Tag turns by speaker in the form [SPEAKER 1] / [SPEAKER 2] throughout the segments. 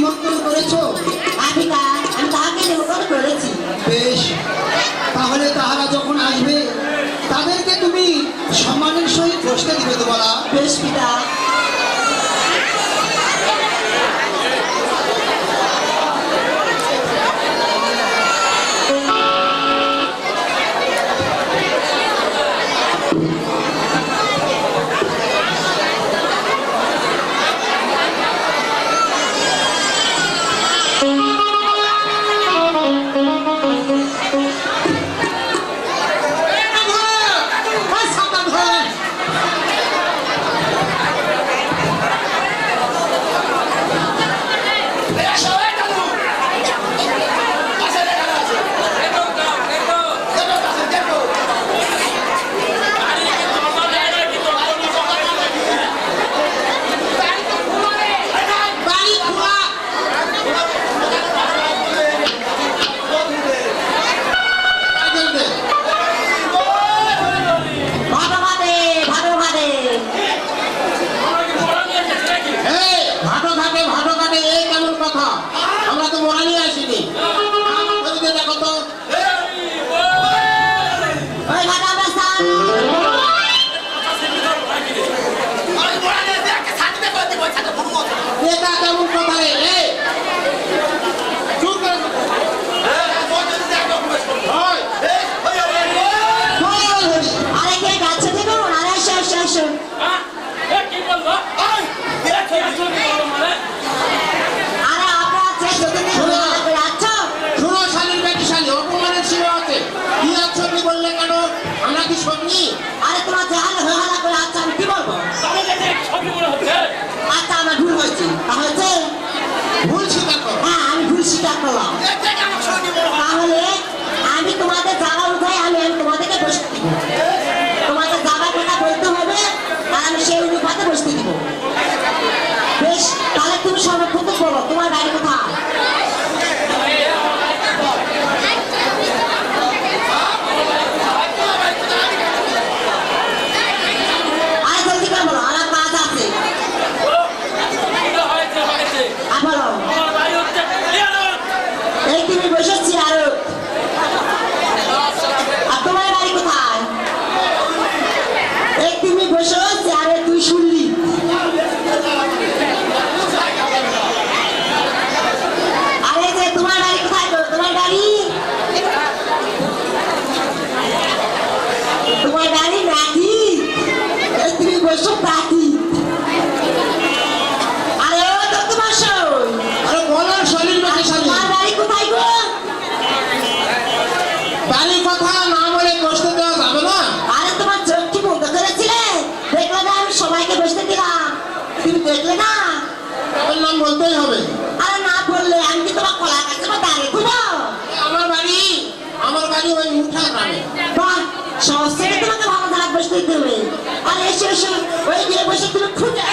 [SPEAKER 1] নিমন্ত্রণ করেছো?
[SPEAKER 2] আমি তাহাকে নিমন্ত্রণ করেছি।
[SPEAKER 1] বেশ, তাহলে তাহারা যখন আসবে তাদেরকে তুমি সম্মানের সহিত বসতে দিবে তো বলা?
[SPEAKER 2] বেশ পিতা। তাহলে আমি তোমাদের যাওয়া উঠাই আমি তোমাদেরকে বসতে দিব। তোমাদের যাবার কথা বলতে হবে আর আমি সেই অনুপাতে বসতে দিব। বেশ, তাহলে তুমি সর্বপ্রথম বলো তোমার বাড়ি কোথায়? আর জলদি করে বলো, আমার কাজ আছে। বলো, এই তুমি বসেছি আরো। আর তোমার বাড়ি কোথায়? এই তুমি বসে আরে তুই শুনলি। আরে যে তোমার বাড়ি কোথায়? তোমার বাড়ি নাকি? এই তুমি বসো নাকি? আরে ও তো তোমার
[SPEAKER 1] আরে বলো শরীর বেঁচে শালী।
[SPEAKER 2] তোমার বাড়ি কোথায় গো?
[SPEAKER 1] বাড়ির কথা না বলে বসতে দেওয়া যাবে না।
[SPEAKER 2] আরে তোমার চোখ কি বন্ধ করেছিলে? দেখলে না আমি সবাইকে বসতে দিলাম, তুমি দেখলে না?
[SPEAKER 1] আমার নাম বলতেই হবে।
[SPEAKER 2] আরে না বললে আমি কি তোমার কলা গাছে দাঁড়িয়ে দেবো?
[SPEAKER 1] আমার বাড়ি ওই উঠা গ্রামে।
[SPEAKER 2] বাহ, সহজ থেকে তোমাকে ভালো ধারা বসতে দিতে হবে। আর এসে ওই গিয়ে বসে তুমি খুঁজে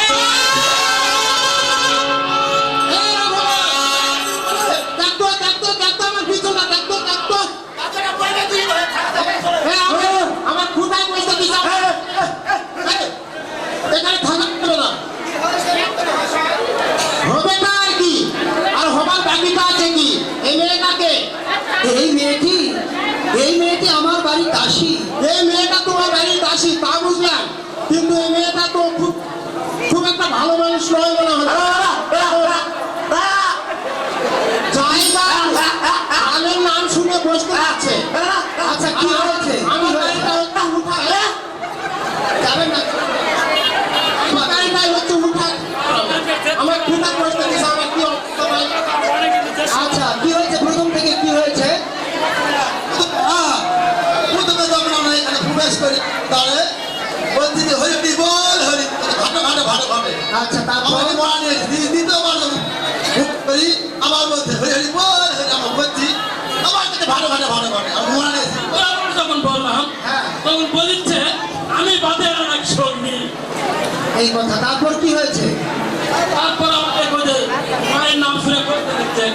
[SPEAKER 1] আমার খুঁটায় পয়সা দিতে এখানে থাকতে হবে না। হবে না আর কি, আর হবার বাকিটা আছে কি? এই মেয়েটাকে, এই মেয়েটি আমার বাড়ির দাসী। এই মেয়েটা তোমার বাড়ির দাসী তা বুঝলাম, কিন্তু এই মেয়েটা তো খুব একটা ভালো মানুষ নয় মনে হয়। আমের নাম শুনে বসতে যাচ্ছে। আচ্ছা কি হয়েছে? আমার বাড়িটা হচ্ছে উঠা যাবেন না, আমার বাড়িটাই হচ্ছে উঠা। আমার খুঁটা বসতে দিচ্ছে, আমার কি অবস্থা ভাই? আচ্ছা কি হয়েছে? প্রথম থেকে কি হয়েছে? প্রথমে যখন আমরা এখানে প্রবেশ করি তাহলে বলছি যে হরি বল হরি ভালো আচ্ছা তারপরে বলা নিয়ে দ্বিতীয়বার যখন করি আবার বলছে হরি হরি বল হরি আমরা বলছি আবার ভালো আমি মনে নিয়েছি।
[SPEAKER 3] যখন বললাম তখন বলিচ্ছে আমি বাদে আর এক সঙ্গী।
[SPEAKER 1] এই কথা তারপর কি হয়েছে?
[SPEAKER 3] তারপর আমাকে মায়ের নাম শুনে করতে দিচ্ছে।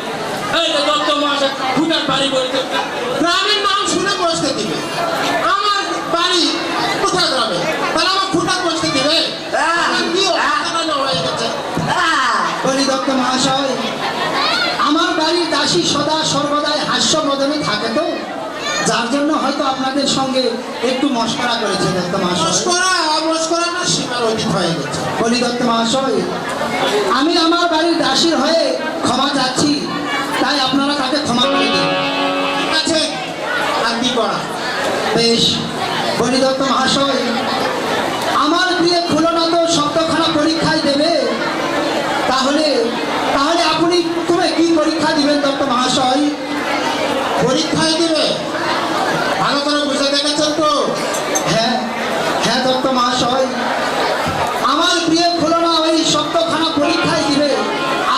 [SPEAKER 3] এই যে দত্ত মাসে ফুটার বাড়ি বলতে
[SPEAKER 1] গ্রামের নাম শুনে বসতে দিবে। আমার বাড়ি কোথায় গ্রামে, তাহলে আমার ফুটা বসতে দিবে? কি হয়ে গেছে? বলি দত্ত মা মহাশয়, আমার বাড়ির দাসী সদা সর্বদাই হাস্য বদনে থাকে তো, যার জন্য হয়তো আপনাদের সঙ্গে একটু মস্করা করেছে দত্ত মহাশয়।
[SPEAKER 4] মস্করাটা সীমার অতীত হয়ে গেছে।
[SPEAKER 1] বলি দত্ত মহাশয়, আমি আমার বাড়ির দাসীর হয়ে ক্ষমা চাচ্ছি, তাই আপনারা তাকে ক্ষমা করে দিন।
[SPEAKER 4] ঠিক আছে, আর কি করা?
[SPEAKER 1] বেশ। বলি দত্ত মহাশয়, আমার প্রিয় খুলনা তো শব্দখানা পরীক্ষায় দেবে, তাহলে তাহলে আপনি তুমি কি পরীক্ষা দিবেন দত্ত মহাশয়?
[SPEAKER 4] পরীক্ষায় দিবে? ভালো করে বুঝে দেখেছেন তো?
[SPEAKER 1] হ্যাঁ হ্যাঁ দত্ত মহাশয়, আমার প্রিয় খুলনা ওই শব্দখানা পরীক্ষায় দিবে,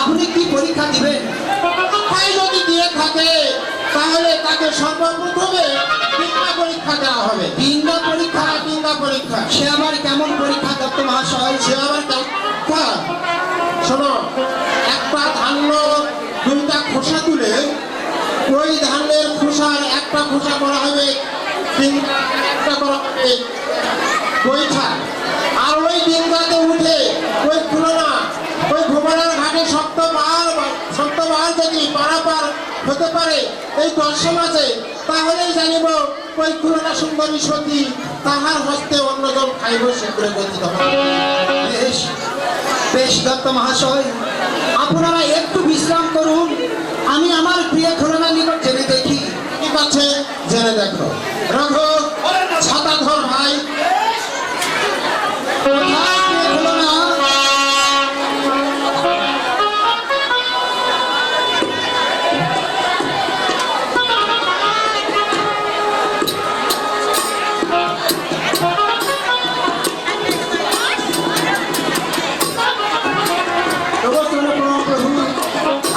[SPEAKER 1] আপনি কি পরীক্ষা দিবেন?
[SPEAKER 4] পরীক্ষায় যদি দিয়ে থাকে তাহলে তাকে সর্বপ্রথমে বিজ্ঞা পরীক্ষা দেওয়া হবে।
[SPEAKER 1] বিজ্ঞা পরীক্ষা?
[SPEAKER 4] বিজ্ঞা পরীক্ষা।
[SPEAKER 1] সে আবার কেমন পরীক্ষা দত্ত মহাশয়?
[SPEAKER 4] সে আবার পরীক্ষা, শোনো, একটা ধান্য দুইটা খোসা তুলে ওই ধানের খোসার একটা খোসা করা হবে ডিঙ্গা, একটা করা হবে বৈঠা, আর ওই ডিঙ্গাতে উঠে ওই তুলনা ওই ভোমরার ঘাটে সপ্তবার যদি পারাপার হতে পারে এই 10 মাসে, তাহলেই জানিব ওই তুলনা সুন্দরী সতী, তাহার হস্তে অন্যজন খাইব শীঘ্র গঠিত হবে।
[SPEAKER 1] বেশ বেশ দত্ত মহাশয়, আপনারা একটু বিশ্রাম করুন, আমি আমার প্রিয় খুলনা নিকট জেনে দেখি।
[SPEAKER 4] ঠিক আছে, জেনে দেখো। রঘু, ছাতা ধর ভাই।
[SPEAKER 1] কোথায় প্রিয় খুলনা?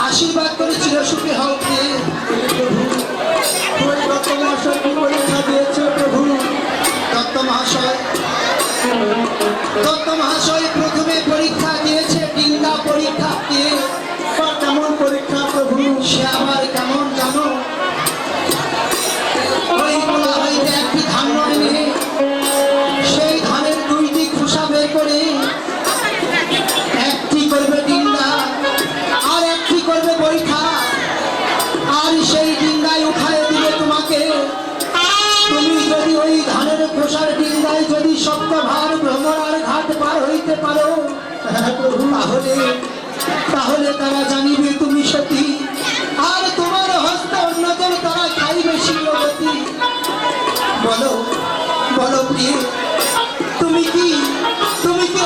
[SPEAKER 1] আশীর্বাদ করে চিরসুখী হও প্রিয়ে। প্রভু, দত্ত মহাশয় কি পরীক্ষা দিয়েছে প্রভু? দত্ত মহাশয় প্রথমে পরীক্ষা দিয়েছে ডিঙ্গা পরীক্ষা দিয়ে। কেমন পরীক্ষা প্রভু? সে আবার কেমন জানো? ওই গোলা হইতে একটি ধান্য এনে সেই ধানের 2টি খোসা বের করে একটি করবে ডিঙ্গা আর একটি করবে বৈঠা, আর সেই ডিঙ্গায় উঠায় দিবে তোমাকে। তুমি যদি ওই ধানের খোসার ডিঙ্গায় যদি সপ্তভার ভ্রমণার ঘাট পার হইতে পারো, তাহলে তাহলে তারা জানিবে তুমি সতী, আর তোমার হস্ত অন্যজন তারা খাইবে শিলবতী। বলো বলো প্রিয়, তুমি কি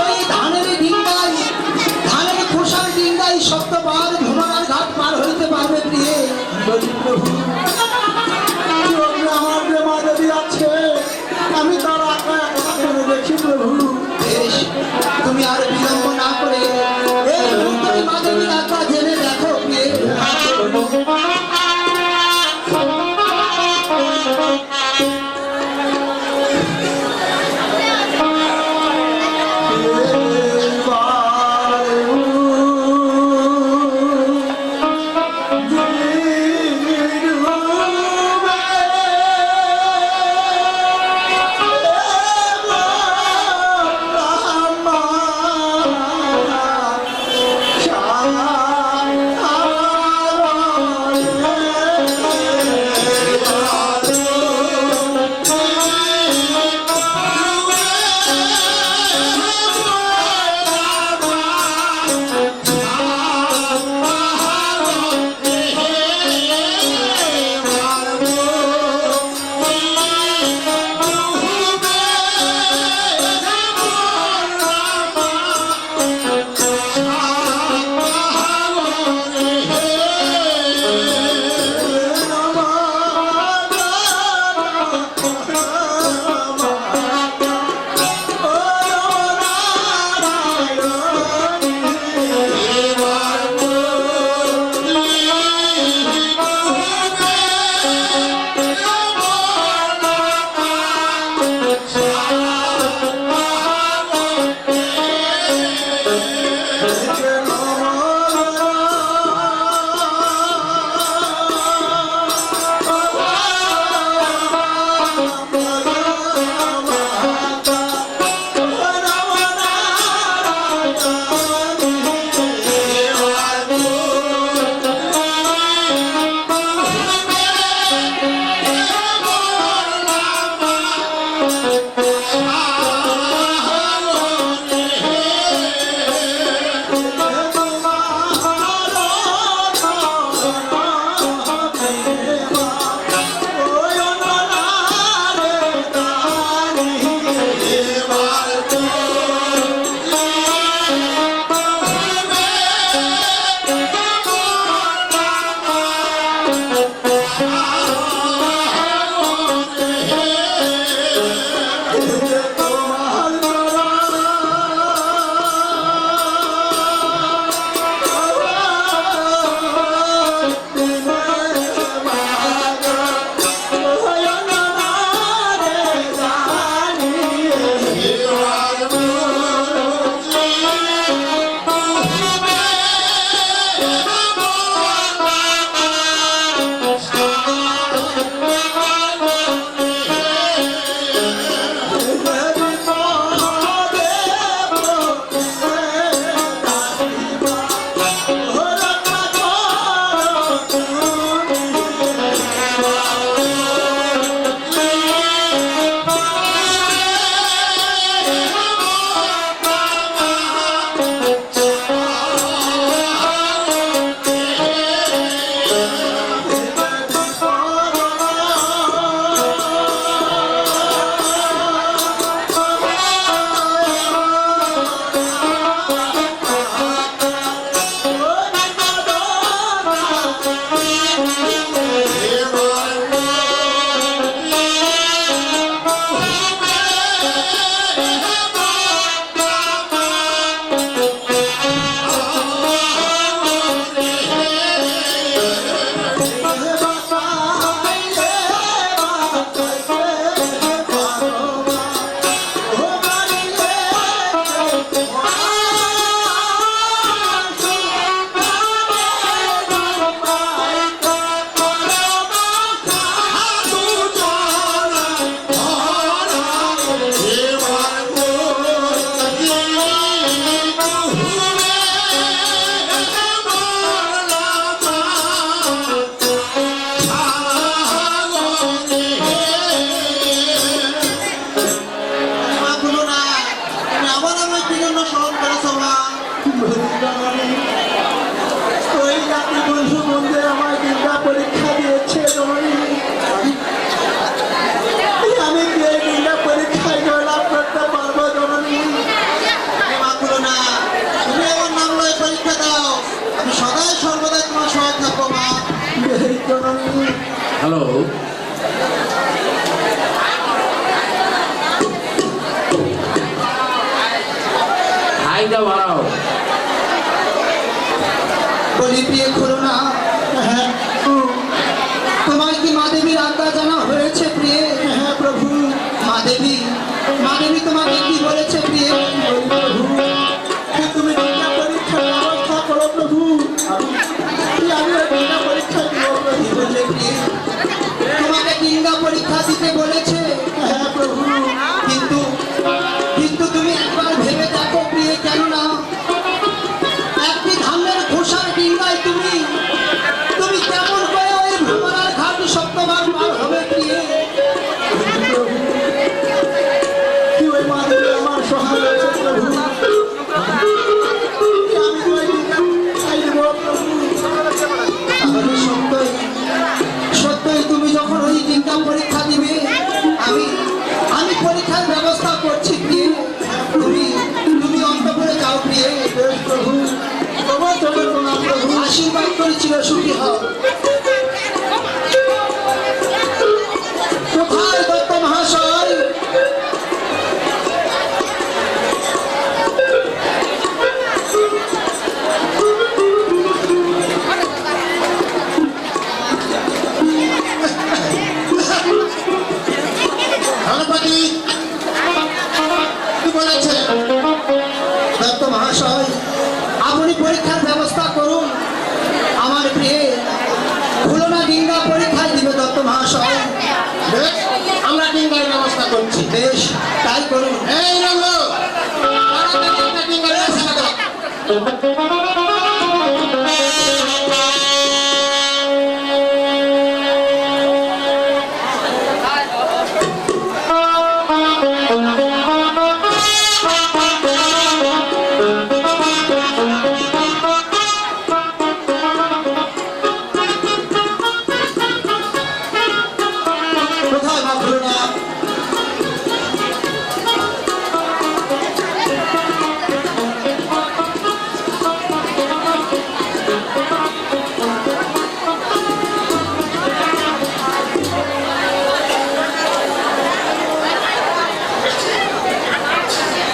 [SPEAKER 1] ওই ধানের ডিঙ্গায় ধানের খোসার ডিঙ্গায় সপ্তবার ভ্রমণার ঘাট পার হইতে পারবে প্রিয়ে? বলি প্রভু, আমার প্রেমা দেবী আছে, আমি তার আঁকা করে দেখি প্রভু। বেশ, তুমি আর বিলম্ব না করে এই মুহূর্তে মা দেবীর আঁকা জেনে দেখো প্রিয়ে। সর্বদাই তোমার সহায় থাকবো মা। এই জননী।
[SPEAKER 3] হ্যালো হাইটা বাড়াও
[SPEAKER 1] বলি প্রিয় খুলনা, হ্যাঁ তোমায় কি মা দেবীর আজ্ঞা জানা হয়েছে প্রিয়? হ্যাঁ প্রভু। মা দেবী তোমাকে কি বলেছে প্রিয়? প্রভু তুমি বিনা পরীক্ষার ব্যবস্থা করো প্রভু। আমি বিনা পরীক্ষা দিব প্রভু। বললে প্রিয় তোমাকে কিংবা পরীক্ষা দিতে বলেছে? হ্যাঁ প্রভু। কিন্তু তুমি একবার ভেবে দেখো প্রিয়, কেননা একটি ধানের খোসার ডিঙ্গায় তুমি কেমন করে ওই ভ্রমণার ঘাট সপ্তবার পার হবে প্রিয়ে? কি ওই মাধবী আমার সহায় আছে প্রভু। আমি ওই ডিঙ্গা খাই দেব প্রভু। তাহলে সত্যই তুমি যখন ওই ডিঙ্গা পরীক্ষা দিবে, আমি পরীক্ষার ব্যবস্থা করছি প্রিয়ে। তুমি অন্তপুরে যাও প্রিয়ে। প্রভু তোমার চলে প্রণাম প্রভু। আশীর্বাদ করেছিল সুখী হও। কোথায় দত্ত মহাশয়?
[SPEAKER 4] ধনপতি কি বলেছে?
[SPEAKER 1] দত্ত মহাশয় আপনি পরীক্ষার ব্যবস্থা করুন। আমার প্রিয়ে খুলনা ডিঙ্গা পরীক্ষায় দিবে দত্ত মহাশয়।
[SPEAKER 4] বেশ, আমরা ডিঙ্গার ব্যবস্থা করছি।
[SPEAKER 1] বেশ, তাই করুন।
[SPEAKER 4] এই রঙ্গ তাড়াতাড়ি একটা ডিঙ্গার ব্যবস্থা কর।
[SPEAKER 1] কোথায় মা খুলনা?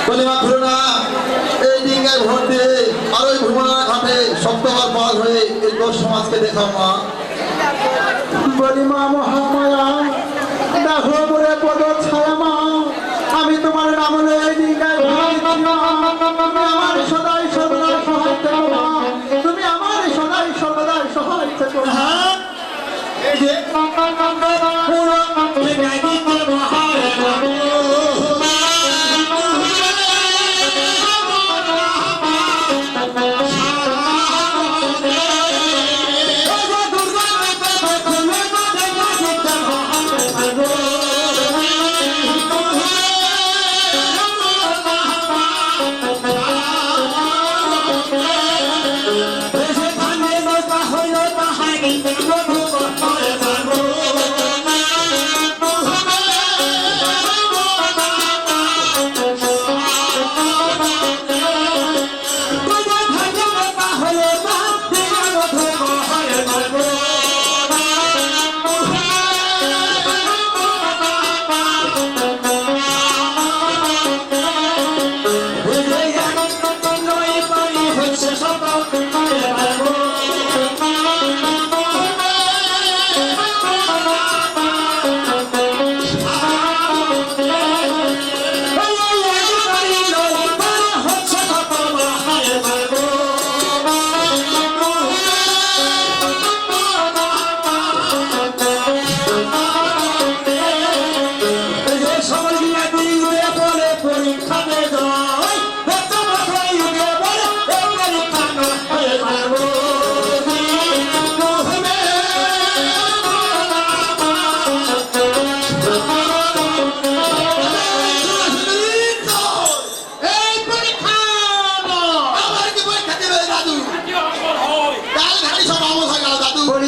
[SPEAKER 5] বলি মা খুলনা, এই ডিঙ্গায় ভোট দিয়ে আর ওই ভ্রমণার ঘাটে সপ্তবার পার হয়ে এই দোষ সমাজকে দেখাও মা।
[SPEAKER 1] বলি মা মহামায়া, দেখো বলে পদ ছায়া মা, আমি তোমার নাম লয়ে ডিঙ্গায় ভোট দিচ্ছি মা। তুমি আমার সদাই সর্বদা সহায় থেকো মা। তুমি আমার সদাই সর্বদা সহায় থেকো মা।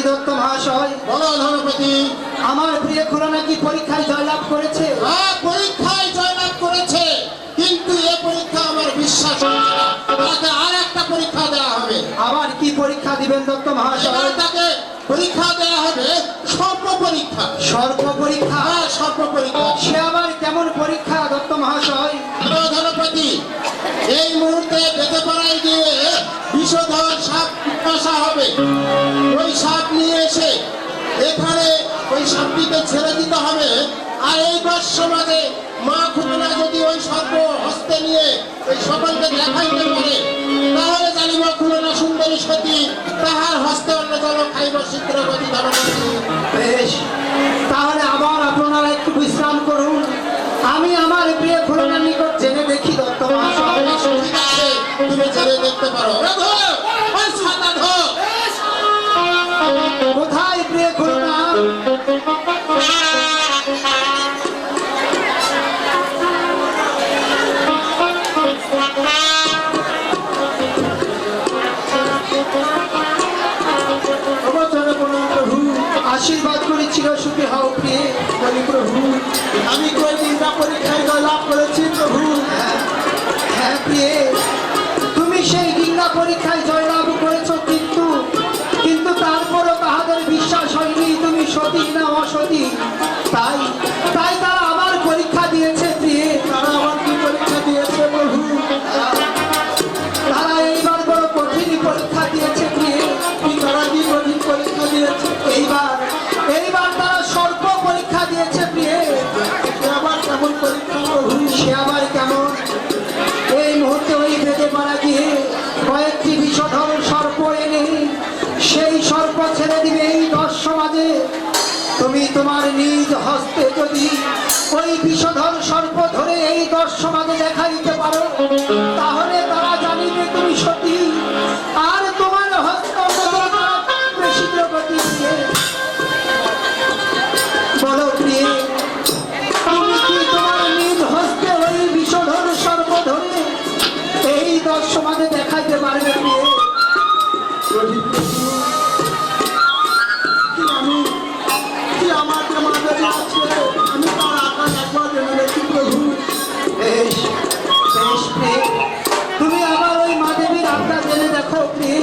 [SPEAKER 1] দত্ত মহাশয়,
[SPEAKER 4] বলো ধনপতি।
[SPEAKER 1] আমার প্রিয় খুলনা কি পরীক্ষায় জয়লাভ করেছে?
[SPEAKER 4] হ্যাঁ, পরীক্ষায় জয়লাভ করেছে, কিন্তু এ পরীক্ষা আমার বিশ্বাস হচ্ছে না। তাকে আর একটা পরীক্ষা দেওয়া হবে।
[SPEAKER 1] আবার কি পরীক্ষা
[SPEAKER 6] দিবেন দত্ত
[SPEAKER 4] এবার
[SPEAKER 6] মহাশয়?
[SPEAKER 4] তাকে পরীক্ষা দেওয়া হবে সর্প পরীক্ষা।
[SPEAKER 6] সর্প পরীক্ষা?
[SPEAKER 4] হ্যাঁ, সর্প পরীক্ষা।
[SPEAKER 6] সে আবার কেমন পরীক্ষা দত্ত মহাশয়?
[SPEAKER 4] ধনপতি এই মুহূর্তে বেঁধে পড়ায় গিয়ে বিষধর সাপ আসা হবে। ওই সাপ নিয়ে এসে এখানে ওই সাপটিকে ছেড়ে দিতে হবে। আর এই 10 সমাজে মা খুলনা যদি ওই সর্প হস্তে নিয়ে ওই সকলকে দেখাইতে পারে, তাহলে জানিব খুলনা সুন্দরী সতী তাহার হস্তে অন্য জল খাইব শীঘ্র গতি ধনপতি।
[SPEAKER 6] বেশ, তাহলে আবার আপনারা একটু বিশ্রাম করুন, আমি আমার প্রিয় খুলনার নিকট জেনে দেখি দত্ত মহাশয়।
[SPEAKER 4] ঠিক আছে, তুমি জেনে দেখতে পারো। রাধো, ওই ছাতা ধো।
[SPEAKER 6] কোথায় প্রিয় খুলনা? প্রভু আশীর্বাদ করি, চিরসুখী হও প্রিয়ে। বলি প্রভু,
[SPEAKER 5] আমি কয়েকদিন পরীক্ষায় জয়লাভ করেছি প্রভু।
[SPEAKER 6] হ্যাঁ প্রিয়ে, তুমি সেই গিঙ্গা পরীক্ষায় জয়লাভ করেছো, কিন্তু তারপরও তাহাদের বিশ্বাস হয়নি তুমি সতী না অসতী। তাই তারা আবার পরীক্ষা দিয়েছে প্রিয়ে।
[SPEAKER 5] তারা আমার কি পরীক্ষা দিয়েছে প্রভু?
[SPEAKER 6] তারা এইবার বড় কঠিন পরীক্ষা দিয়েছে প্রিয়ে।
[SPEAKER 5] তারা কি কঠিন পরীক্ষা দিয়েছে?
[SPEAKER 6] এইবার তারা সর্প পরীক্ষা দিয়েছে প্রিয়ে।
[SPEAKER 5] সে আবার কেমন পরীক্ষা প্রভু?
[SPEAKER 6] সে আবার কেমন? এই মুহূর্তে ওই বেঁধে পাড়া গিয়ে কয়েকটি বিষধর সর্প এনে সেই সর্প ছেড়ে দিবে এই 10 সমাজে। তুমি তোমার নিজ হস্তে যদি ওই বিষধর সর্প ধরে এই 10 সমাজে দেখাইতে পারো, তাহলে তারা জানিবে তুমি সতী। আর তোমার হস্ত বেশি গতি দিয়ে বলো প্রিয়ে, তুমি কি তোমার নিজ হস্তে ওই বিষধর সর্প ধরে এই 10 সমাজে দেখাইতে পারবে প্রিয়ে?
[SPEAKER 5] কি আমার যে মাঝে আছে, আমি তার আকার একবার জেনে দেখি প্রভু।
[SPEAKER 6] বেশ বেশ প্রিয়ে, তুমি আবার ওই মা দেবীর আত্মা জেনে দেখো প্রিয়ে।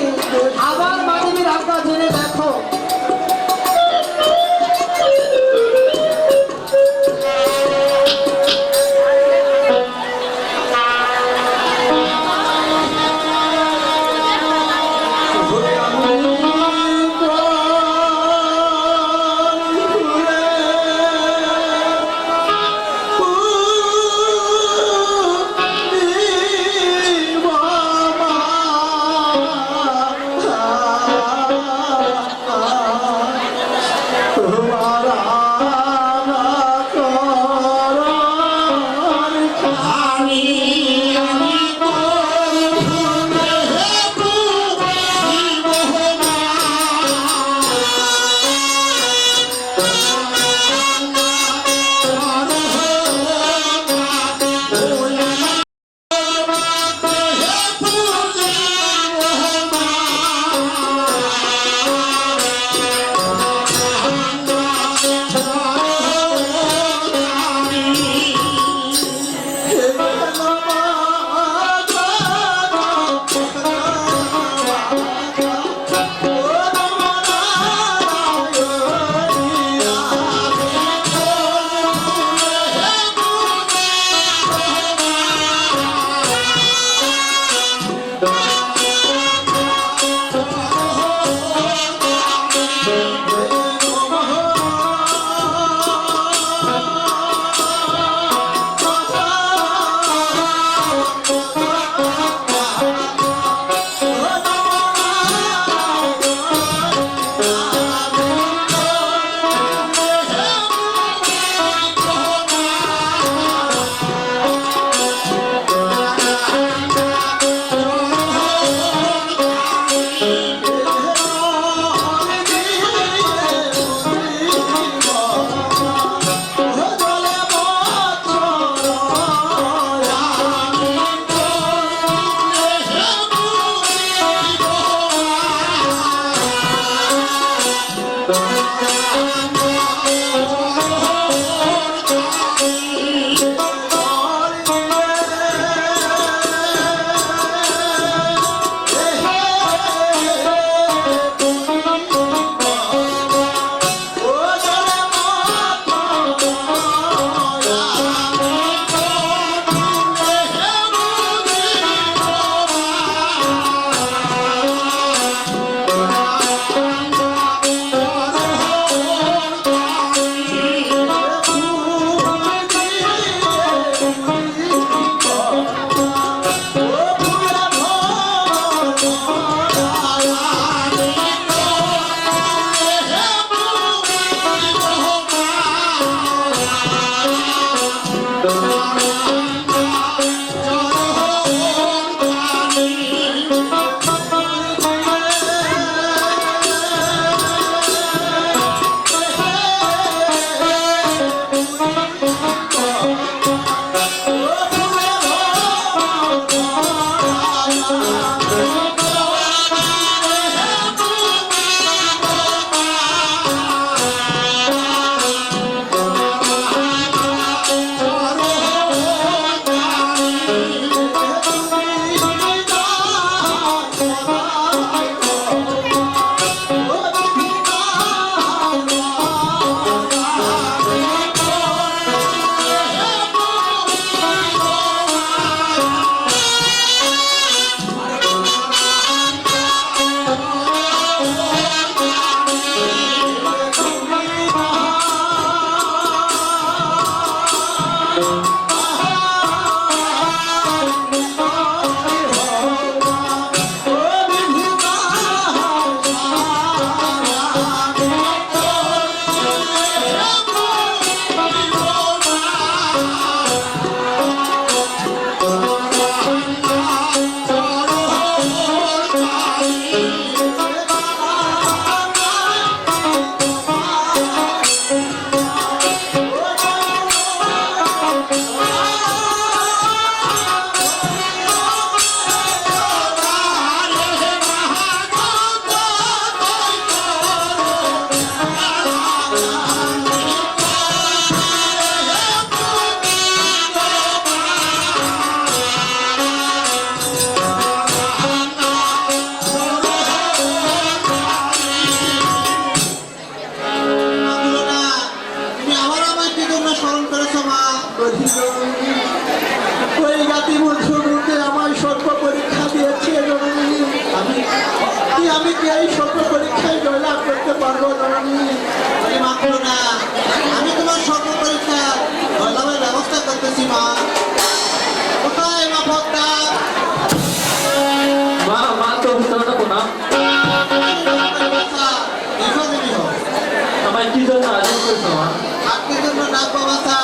[SPEAKER 6] বলেছো মা?
[SPEAKER 4] আজকের জন্য ডাকবো বাসা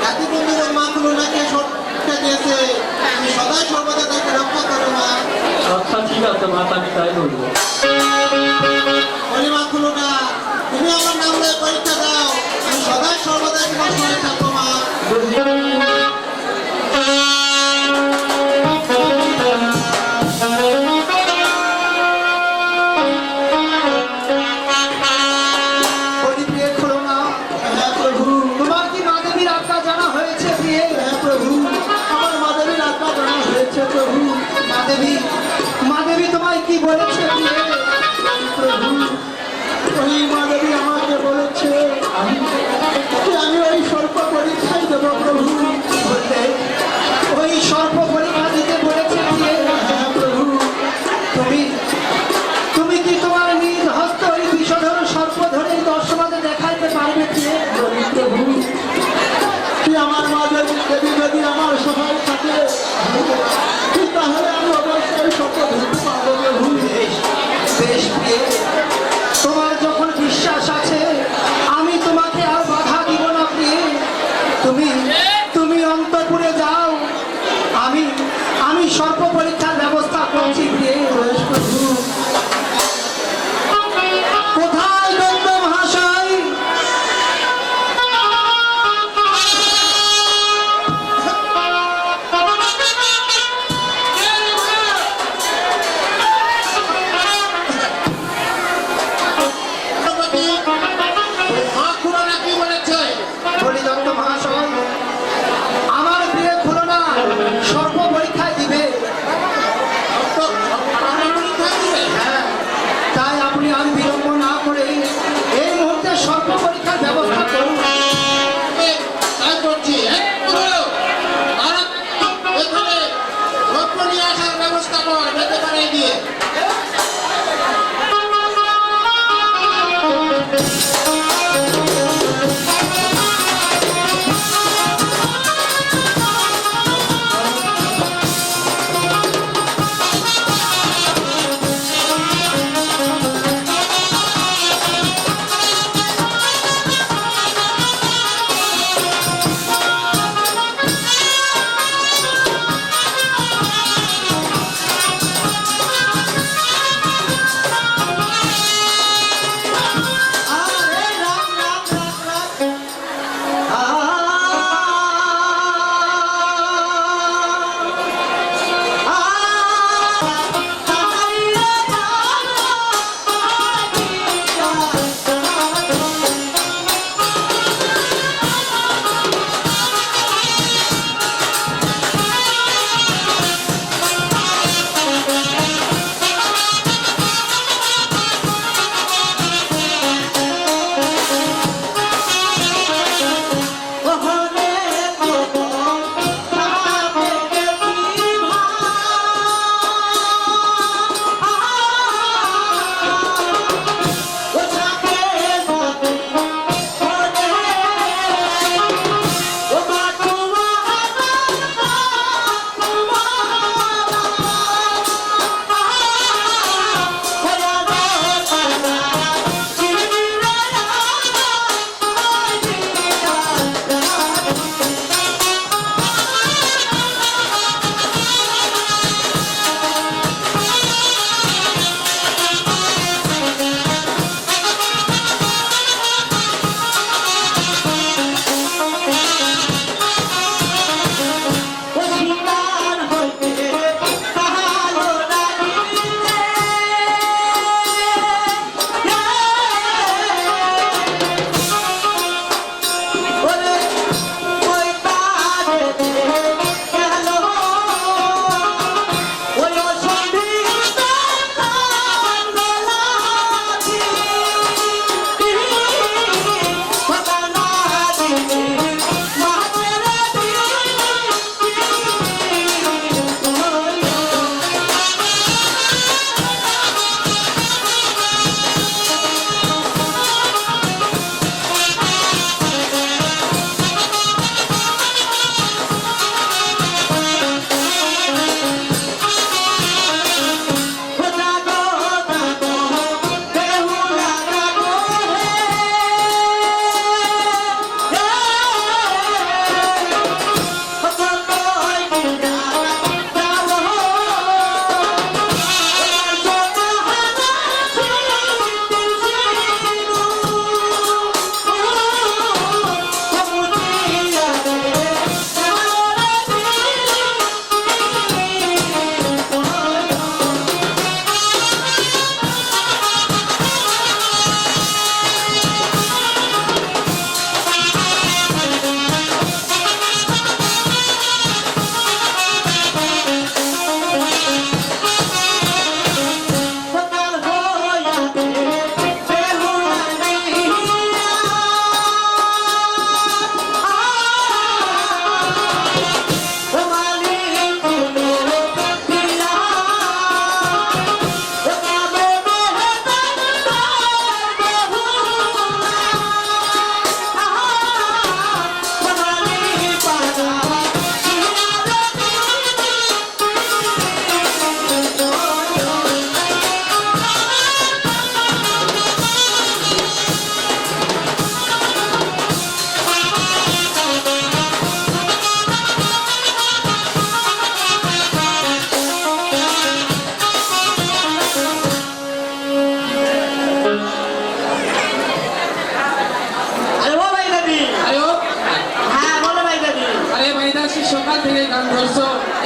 [SPEAKER 4] এতদিন ধরে মা খুলনাকে সত্যি দিয়েছে তুমি সদাই সর্বদা তাকে রক্ষা করো মা।
[SPEAKER 3] আচ্ছা ঠিক আছে মা, আমি তাই বলবো।
[SPEAKER 4] বলি মা খুলনা তুমি আমার নাম লয়ে পরীক্ষা দাও, আমি সদাই সর্বদা তোমার সঙ্গে থাকবো মা।
[SPEAKER 6] বলি প্রিয় খুলনা,
[SPEAKER 5] হ্যাঁ প্রভু,
[SPEAKER 6] তোমার কি মা দেবীর আজ্ঞা জানা হয়েছে প্রিয়ে?
[SPEAKER 5] হ্যাঁ প্রভু, আমার মাদেবীর আজ্ঞা জানা হয়েছে প্রভু।
[SPEAKER 6] মা দেবী তোমায় কি বলেছে প্রিয়ে?
[SPEAKER 5] প্রভু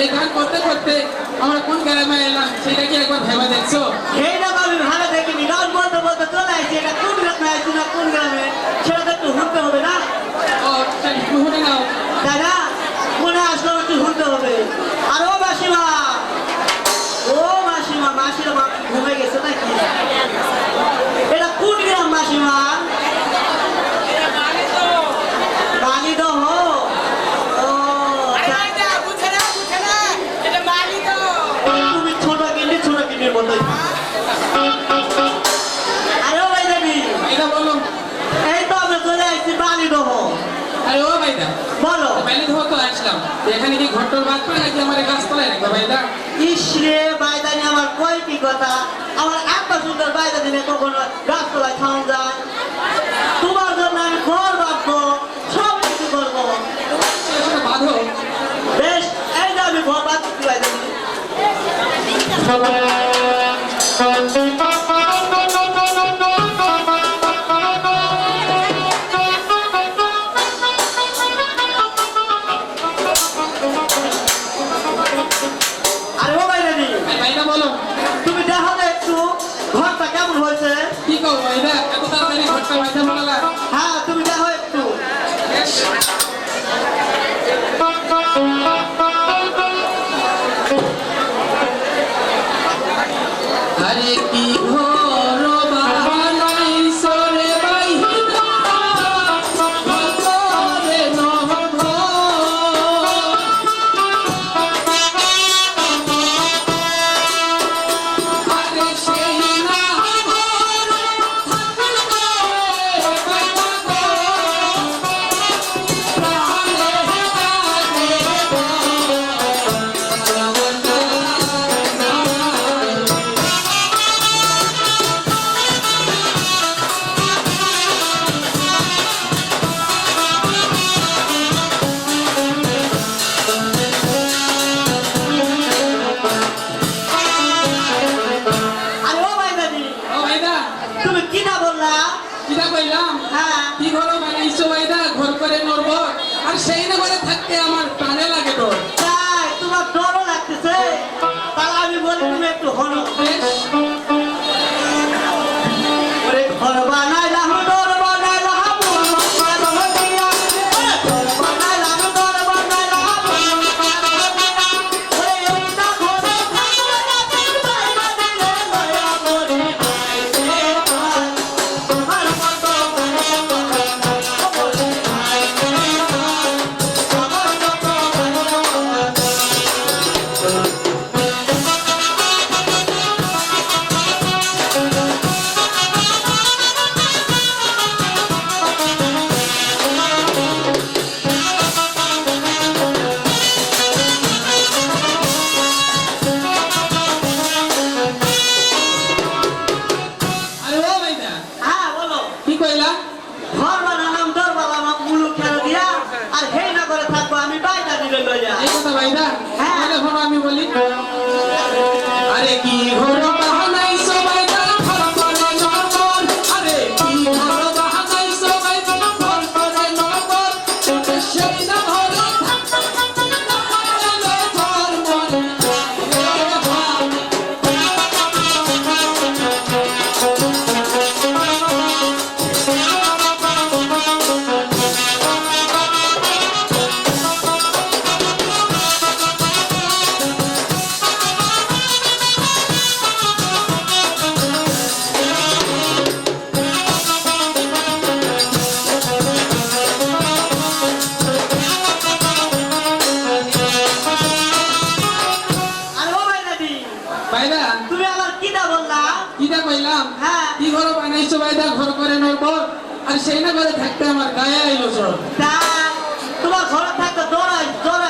[SPEAKER 3] এই গান করতে করতে আমরা কোন গ্রামে এলাম সেটা কি একবার ভেবে দেখছো?
[SPEAKER 1] এইটা আমি ভালো দেখিনি, গান বলতে বলতে চলে আসছি, এটা কোন গ্রামে আসছি না কোন গ্রামে সেটা তো একটু শুনতে হবে না?
[SPEAKER 3] ও শুনে নাও।
[SPEAKER 1] দাদা মনে আসলো একটু শুনতে হবে। আর ও মাসিমা, ও মাসিমা, মাসিমা ঘুমে গেছে নাকি? এটা কোন গ্রাম মাসিমা? বালিদহ। ও তুমি ছোট কিন্ডির মতোই। আরে ও ভাই দেবী,
[SPEAKER 3] ভাইদা বলো।
[SPEAKER 1] এই তো আমরা চলে আসছি বালিদহ।
[SPEAKER 3] আরে ও ভাইদা
[SPEAKER 1] বলো।
[SPEAKER 3] বাইরে ধোয়া তো আসলাম, এখানে কি ঘট্টর বাদ পায় নাকি আমার গাছতলায় রাখবো ভাইদা?
[SPEAKER 1] ইসরে বাইদানি আমার কয় কি কথা, আমার এত সুন্দর বাইদা দিনে কখনো গাছতলায় খাওয়া যায়? তোমার জন্য আমি ঘর বাঁধবো, সব কিছু করবো।
[SPEAKER 3] সেটা বাঁধো।
[SPEAKER 1] বেশ, এই যে আমি ঘর বাঁধছি বাইদানি। আরে ও বাইদানি,
[SPEAKER 3] ভাইদা বলো।
[SPEAKER 1] তুমি দেখো না একটু ঘরটা কেমন হয়েছে?
[SPEAKER 3] কি কও ভাইদা, এত তাড়াতাড়ি ঘরটা বাইদা বলালা?
[SPEAKER 1] হ্যাঁ তুমি দেখো একটু।
[SPEAKER 3] আরে কি ঘর বানাইছো রে বাইদা, ঘরে নহব। আরে সেই না ঘর থাকলে বাইদা গো, প্রাণে
[SPEAKER 1] আরে ও বাইদানি,
[SPEAKER 3] ও ভাইদা,
[SPEAKER 1] তুমি কি না বললা?
[SPEAKER 3] কিটা কইলাম?
[SPEAKER 1] হ্যাঁ
[SPEAKER 3] কি ঘর বানাইছো ভাইদা, ঘর করে নড়ব, আর সেই না ঘরে থাকতে আমার প্রাণে লাগে তোর।
[SPEAKER 1] তাই তোমার ডরও লাগতেছে? তাহলে আমি বলি তুমি একটু হলো। ওরে ঘর বানাইলাম, ডর বানাইলাম, মন বানাইলাম দিয়া। ওরে ঘর বানাইলাম, ডর বানাইলাম, মন বানাইলাম দিয়া। ওরে একটা ঘরে থাকলে রাতের বাইরে দিলে লয়া মরি আইছে পার। তোমার মতো বলে বলে না, বলে আইছে পার। আমার মতো বলে বলে
[SPEAKER 3] আরে ও ভাইদা,
[SPEAKER 1] হ্যাঁ বলো।
[SPEAKER 3] কি কইলা?
[SPEAKER 1] ঘর বানালাম, দর বানালাম, মুলুক খেলা দিয়া, আর হেই না করে থাকবো আমি বাইটা দিলে লইয়া।
[SPEAKER 3] এই কথা ভাইদা,
[SPEAKER 1] হ্যাঁ।
[SPEAKER 3] তাহলে শোনো আমি বলি। আরে কি ঘর বানাইছো ভাইদা, ঘর করে নড়ব। আরে কি ঘর বানাইছো ভাইদা, ঘর করে নড়ব। সেই না ঘরে থাকতে তোর মনে
[SPEAKER 1] আরে ও ভাই দাদি,
[SPEAKER 3] ভাইদা,
[SPEAKER 1] তুমি আবার কিটা বললা?
[SPEAKER 3] কিটা কইলাম?
[SPEAKER 1] হ্যাঁ।
[SPEAKER 3] কি ঘর বানাইছো ভাইদা, ঘর করে নড়ব, আর সেই না ঘরে থাকতে আমার গায়ে আইলো সব।
[SPEAKER 1] তা তোমার ঘরে থাকতে জ্বর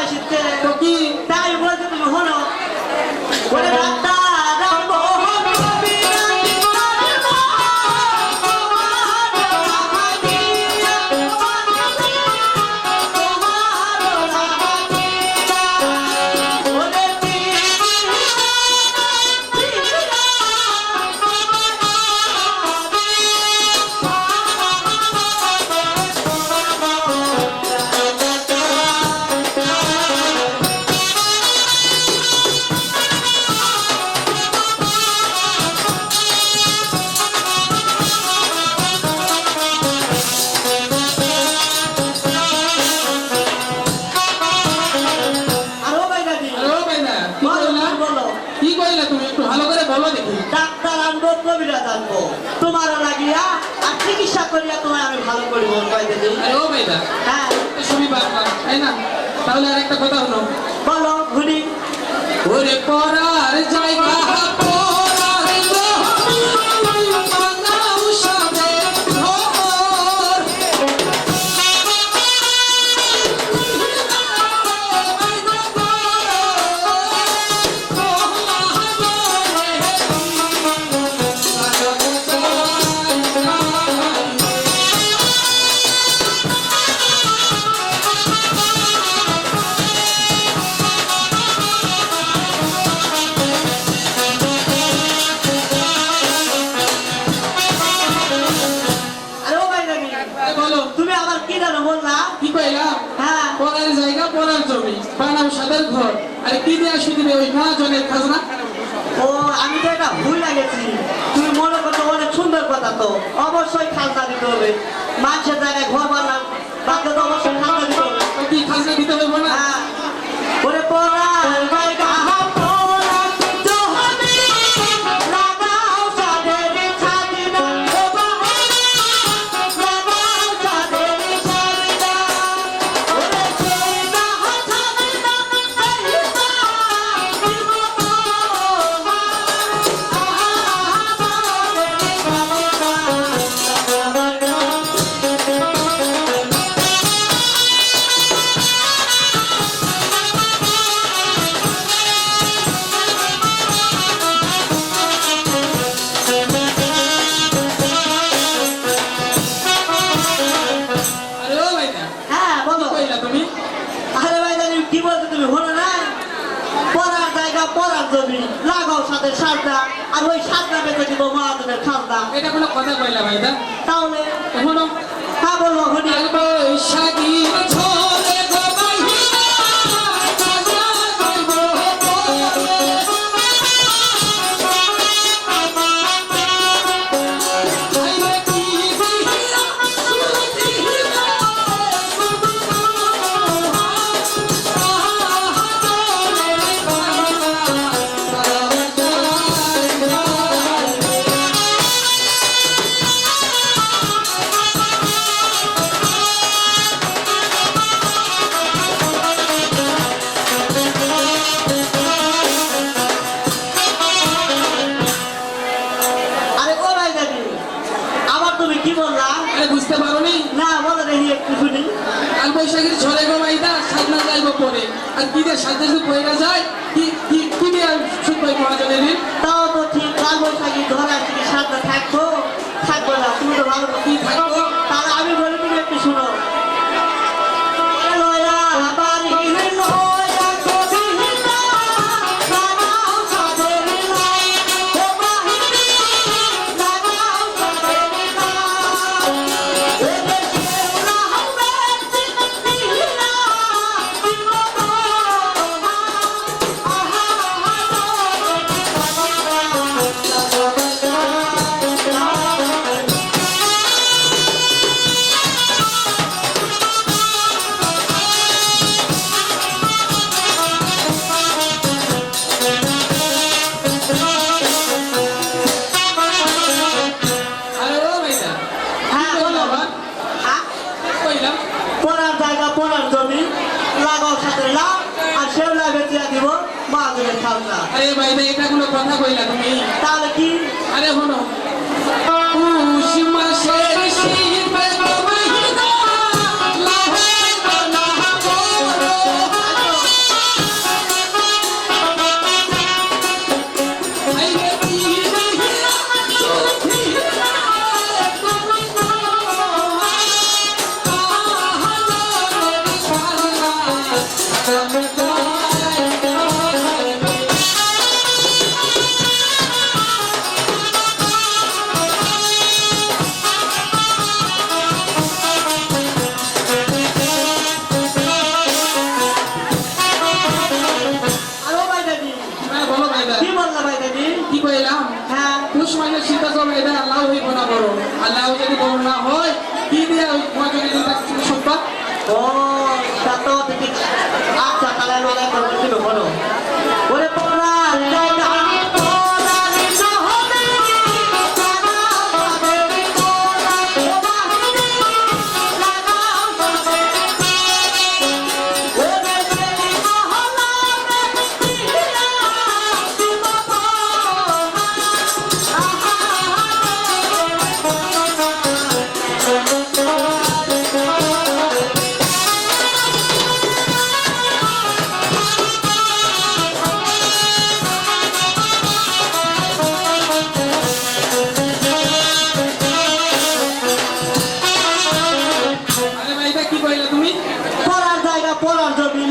[SPEAKER 1] আসছে,
[SPEAKER 3] তো কি?
[SPEAKER 1] তাই বলতে তুমি হলো। ওরে রাত্তা রাখবো নবী রানী রাখবো, তোমার রাহাতিয়া, তোমার রাহাতিয়া। ওরে
[SPEAKER 2] লাগিয়া আর চিকিৎসা করিয়া তোমার আমি ভালো করবো কয়েকদিন।
[SPEAKER 3] আরে ও ভাইদা
[SPEAKER 2] হ্যাঁ
[SPEAKER 3] সবই বারবার তাই না? তাহলে আর একটা কথা হলো,
[SPEAKER 2] বলো ঘুরি।
[SPEAKER 3] ওরে পরার জায়গা পরার জমি, বানাও সাদে ঘর।
[SPEAKER 2] আরে ও ভাই নাকি
[SPEAKER 3] আরে বলো
[SPEAKER 2] তুমি আবার কি জানো বললা?
[SPEAKER 3] কি কইলাম?
[SPEAKER 2] হ্যাঁ
[SPEAKER 3] পরার জায়গা পরার জমি, বানাও সাদের ঘর। আরে কি দিয়ে আসি দিবে ওই মহাজনের খাজনা?
[SPEAKER 2] ও আমি তো এটা ভুল লাগেছি। তুমি মনে করছো অনেক সুন্দর কথা, তো অবশ্যই খাজনা দিতে হবে। মানুষের জায়গায় ঘর বানান তাকে তো অবশ্যই খাজনা দিতে হবে।
[SPEAKER 3] তো কি খাজনা দিতে হবে না?
[SPEAKER 2] হ্যাঁ ওরে পরার জায়গা পরার জমি, লাগাও সাদের ছাদনা, ও বাবা, লাগাও সাদের ছাদনা। ওরে সেনা ছাদনা, আইবা, দিবো
[SPEAKER 3] আরে ও ভাইদা
[SPEAKER 2] হ্যাঁ
[SPEAKER 3] কি
[SPEAKER 2] বলো।
[SPEAKER 3] কইলা তুমি?
[SPEAKER 2] আরে ভাই জানি কি বলছো তুমি, হলো না? পড়ার জায়গা পড়ার জমি, লাগাও সাথে সারটা, আর ওই সারটা বেঁচে দিব মহাজনের খাজনা।
[SPEAKER 3] এটা কোনো কথা কইলা ভাইদা?
[SPEAKER 2] তাহলে
[SPEAKER 3] এখনো
[SPEAKER 2] হ্যাঁ বলবো হনি।
[SPEAKER 3] বৈশাখীর ঝরে গো বাইরা, রাজা কইব বলে। আইবে কি বিহিরা, সুজিরা,
[SPEAKER 2] আরে ও ভাই জানি আবার তুমি কি বললা?
[SPEAKER 3] আরে বুঝতে পারোনি?
[SPEAKER 2] না বলো দেখি একটু শুনি।
[SPEAKER 3] কাল বৈশাখীর ঝরে গো বাইদা, সাজনা যাইব পরে। আর কি দিয়ে সাজতে শুধু পয়রা যায়? কি দিয়ে শুধু মহাজনের ঋণ?
[SPEAKER 2] তাও তো ঠিক, কাল বৈশাখী ধরে আসছি কি সারটা থাকবো থাকবো না, তুমি তো ভালো
[SPEAKER 3] কি থাকবো?
[SPEAKER 2] তাহলে আমি বলি তুমি একটু শুনো। লয়া বাড়ি লয়া কবিতা, লাগাও সাদের লাই, ও বাহিনী, লাগাও সাদের লাই। এ দেশে রাহবে চিন্তিরা, বিনোদনা, আহা
[SPEAKER 3] আরে ও ভাইদা
[SPEAKER 2] হ্যাঁ বলো। হ্যাঁ
[SPEAKER 3] কইলাম
[SPEAKER 2] পড়ার জায়গা পড়ার জমি, লাগাও সাথে লাভ, আর সেওলা বেচিয়া দিব মহাজনের খাজনা।
[SPEAKER 3] আরে ভাইদা এটা কোনো কথা কইলা তুমি?
[SPEAKER 2] তাহলে কি?
[SPEAKER 3] আরে হনো পুষ মাসের শীতে গো বাইদা, লাহে না বড়। আইবে কি বিহিরা, সুজিরা,
[SPEAKER 2] আরো ভাই দাদি
[SPEAKER 3] হ্যাঁ বলো ভাইদা
[SPEAKER 2] কি বললা ভাই দাদি?
[SPEAKER 3] কি কইলাম?
[SPEAKER 2] হ্যাঁ
[SPEAKER 3] পুষ মাসের শীতে গো বাইদা, আল্লাহ হইব না বড়। আল্লাহ যদি বড় না হয়, কি দিয়ে মহাজনের ঋণটা সম্পদ?
[SPEAKER 2] ও তা তো ঠিক। আচ্ছা তাহলে লড়াই করবো, তুমি বলো। ওরে পড়ার জায়গা পড়ার জমি, লাগাও সাদের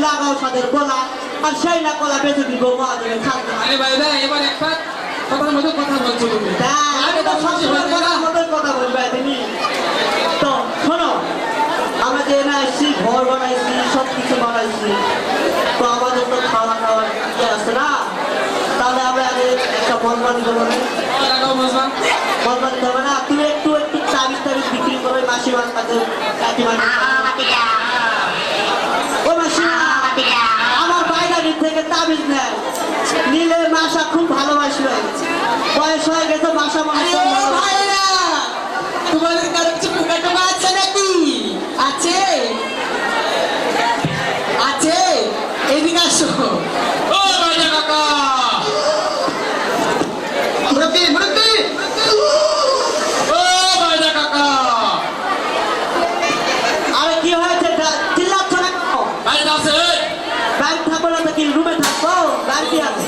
[SPEAKER 2] লাগাও সাদের গলা আর সেই না কলা বেঁচে দিব মহাদেবের খাদ্য
[SPEAKER 3] আরে ভাই ভাই এবার একটা কথার মধ্যে কথা বলছো তুমি
[SPEAKER 2] আমি তো সবসময় কথা বলবে তুমি তো শোনো আমরা যে এনে আসছি ঘর বানাইছি সব কিছু বানাইছি তো আমাদের তো খাওয়া দাওয়ার ইয়ে আছে না তাহলে আমরা আগে একটা বলবা দিতে পারি
[SPEAKER 3] লাগাও বুঝবা
[SPEAKER 2] বলবা দিতে হবে না তুমি একটু একটু তাবিজ টাবিজ বিক্রি করো মাসিমার কাছে কাকিমার ও মাসিমা আমার বাইরে থেকে তাবিজ নেয় নিলে মাসা খুব ভালোবাসবে বয়স হয়ে গেছে মাসা মানুষ
[SPEAKER 3] তোমাদের কারো কিছু পোকা টোকা আছে নাকি আছে আছে এদিকে আসো ও রাজা কাকা
[SPEAKER 5] মুরব্বী মুরব্বী
[SPEAKER 3] ও রাজা কাকা
[SPEAKER 2] আরে কি হয়েছে চিল্লাচ্ছ না কেন?
[SPEAKER 3] বাড়িতে আছে
[SPEAKER 2] ব্যাংক থাকবো না তো কি রুমে থাকবো ব্যাংকে আছে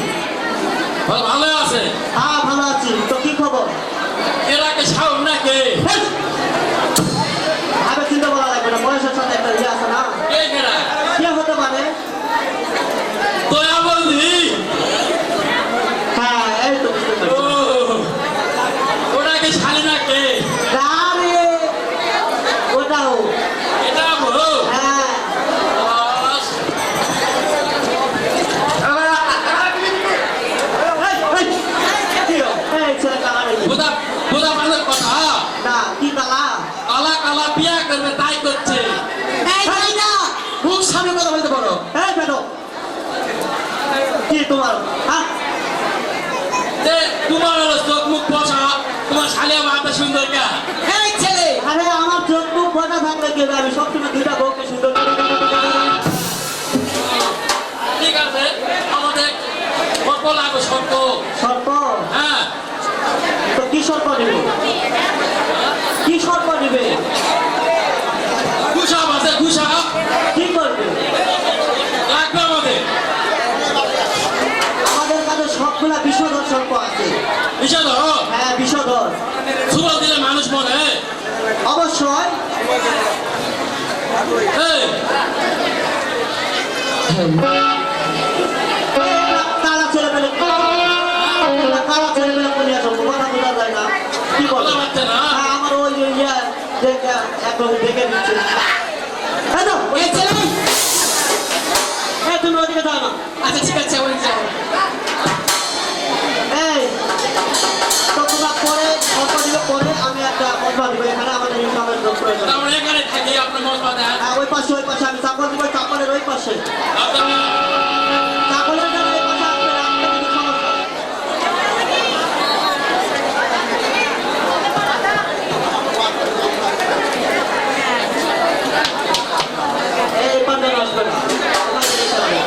[SPEAKER 3] ভালো আছে
[SPEAKER 2] হ্যাঁ ভালো আছি তো কি খবর
[SPEAKER 3] এরাকে সাউন নাকি
[SPEAKER 2] আগে চিন্তা বলা লাগবে না বয়সের সাথে একটা ইয়ে আছে না
[SPEAKER 3] কে কেরা
[SPEAKER 2] কে হতে পারে
[SPEAKER 3] তোয়া বললি
[SPEAKER 2] হ্যাঁ এই তো বুঝতে
[SPEAKER 3] ও
[SPEAKER 2] পারছি
[SPEAKER 3] ওরাকে শালি নাকি
[SPEAKER 2] আরে ওটাও
[SPEAKER 3] এটা বলো
[SPEAKER 2] হ্যাঁ এই ছেলে কালা নাকি?
[SPEAKER 3] বুদা বুদা ভালোর কথা
[SPEAKER 2] না কি কালা
[SPEAKER 3] কালা কালা বিয়া করবে তাই করছে
[SPEAKER 2] এই না
[SPEAKER 3] খুব সামনে কথা বলতে পারো
[SPEAKER 2] এই বেটো কি তোমার হ্যাঁ
[SPEAKER 3] যে তোমার হলো চোখ মুখ বসা তোমার শালি আমার এত সুন্দর কে এই ছেলে
[SPEAKER 2] আরে আমার চোখ মুখ বটা থাকলে কি হবে? আমি সবসময় দুইটা বউকে সুন্দর করে
[SPEAKER 3] ঠিক আছে আমাদের গল্প লাগবে সর্প
[SPEAKER 2] সর্প
[SPEAKER 3] হ্যাঁ
[SPEAKER 2] তো কি সর্প নেবে কি সর্প নেবে
[SPEAKER 3] গুসাপ আছে গুসাপ
[SPEAKER 2] কি করবে
[SPEAKER 3] লাগবে আমাদের
[SPEAKER 2] আমাদের কাছে সবগুলা বিষধর সর্প আছে
[SPEAKER 3] বিষয় ধর
[SPEAKER 2] হ্যাঁ বিষধর
[SPEAKER 3] সুবল দিলে মানুষ মরে
[SPEAKER 2] অবশ্যই
[SPEAKER 3] এই
[SPEAKER 2] কালা ছেলে পেলে কালা ছেলে পেলে কোন আসো কথা বোঝা যায় না কি বলো
[SPEAKER 3] বলা পারছে না
[SPEAKER 2] হ্যাঁ, আমার ওই যে ইয়ে দেখে একদম দেখে দিচ্ছে এই তো ওই ছেলে এই তুমি ওদিকে যাও না
[SPEAKER 3] আচ্ছা ঠিক আছে ওই যাও
[SPEAKER 2] এই তো তোমরা পরে অল্প দিকে পরে আমি একটা কথা দিব এখানে আমাদের ইনকামের লোক প্রয়োজন
[SPEAKER 3] আমরা এখানে থাকি আপনার মত পাতে
[SPEAKER 2] হ্যাঁ ওই পাশে আমি চাকর দিব চাকরের ওই পাশে
[SPEAKER 3] আপনার
[SPEAKER 2] চাকরের জায়গায় ওই পাশে আসবে রাখতে কিছু সমস্যা এই পান্ডার আসবে না আমাদের এখানে।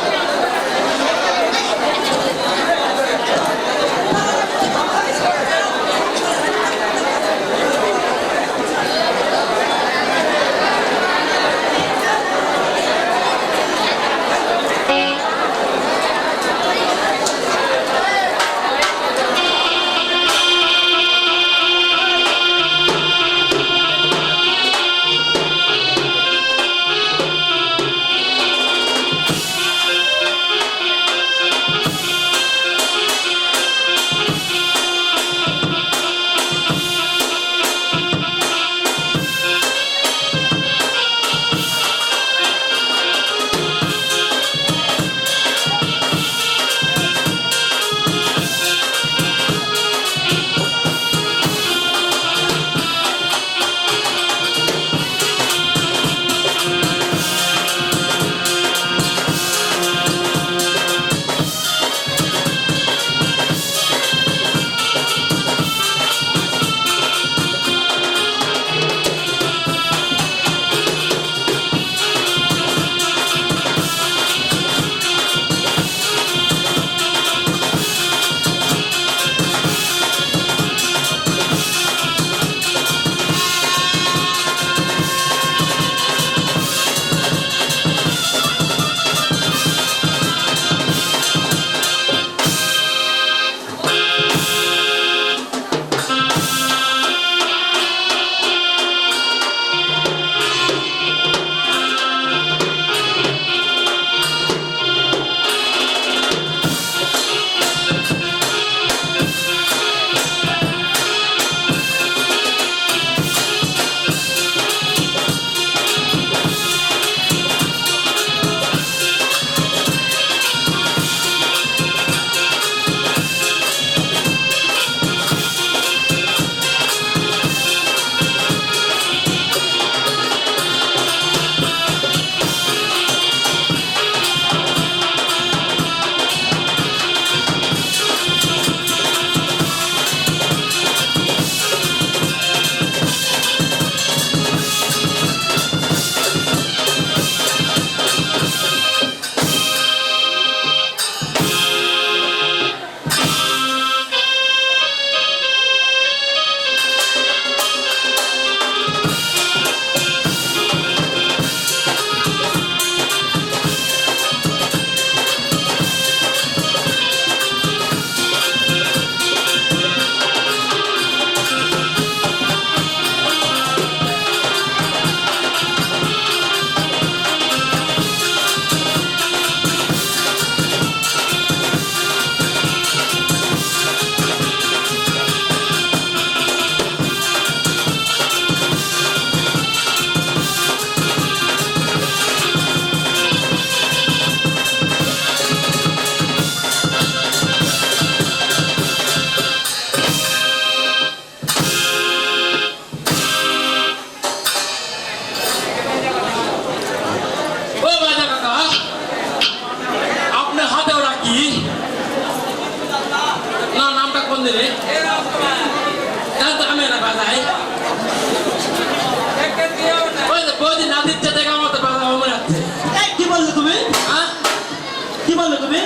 [SPEAKER 1] বলো তুমি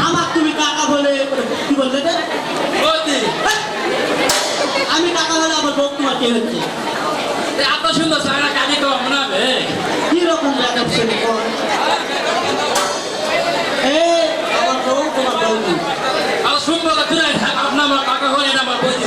[SPEAKER 1] আমার তুমি কাকা বলে কি বললে রে?
[SPEAKER 3] বৌদি
[SPEAKER 1] আমি কাকা বলে আমার বউ তোমার কে হচ্ছে
[SPEAKER 3] এত সুন্দর সারা কাজে তো মনাবে
[SPEAKER 1] কি রকম লাগে শুনে কোন এ আমার বউ তোমার বউ
[SPEAKER 3] আর সুন্দর তুই আপনার কাকা হলে না আমার বৌদি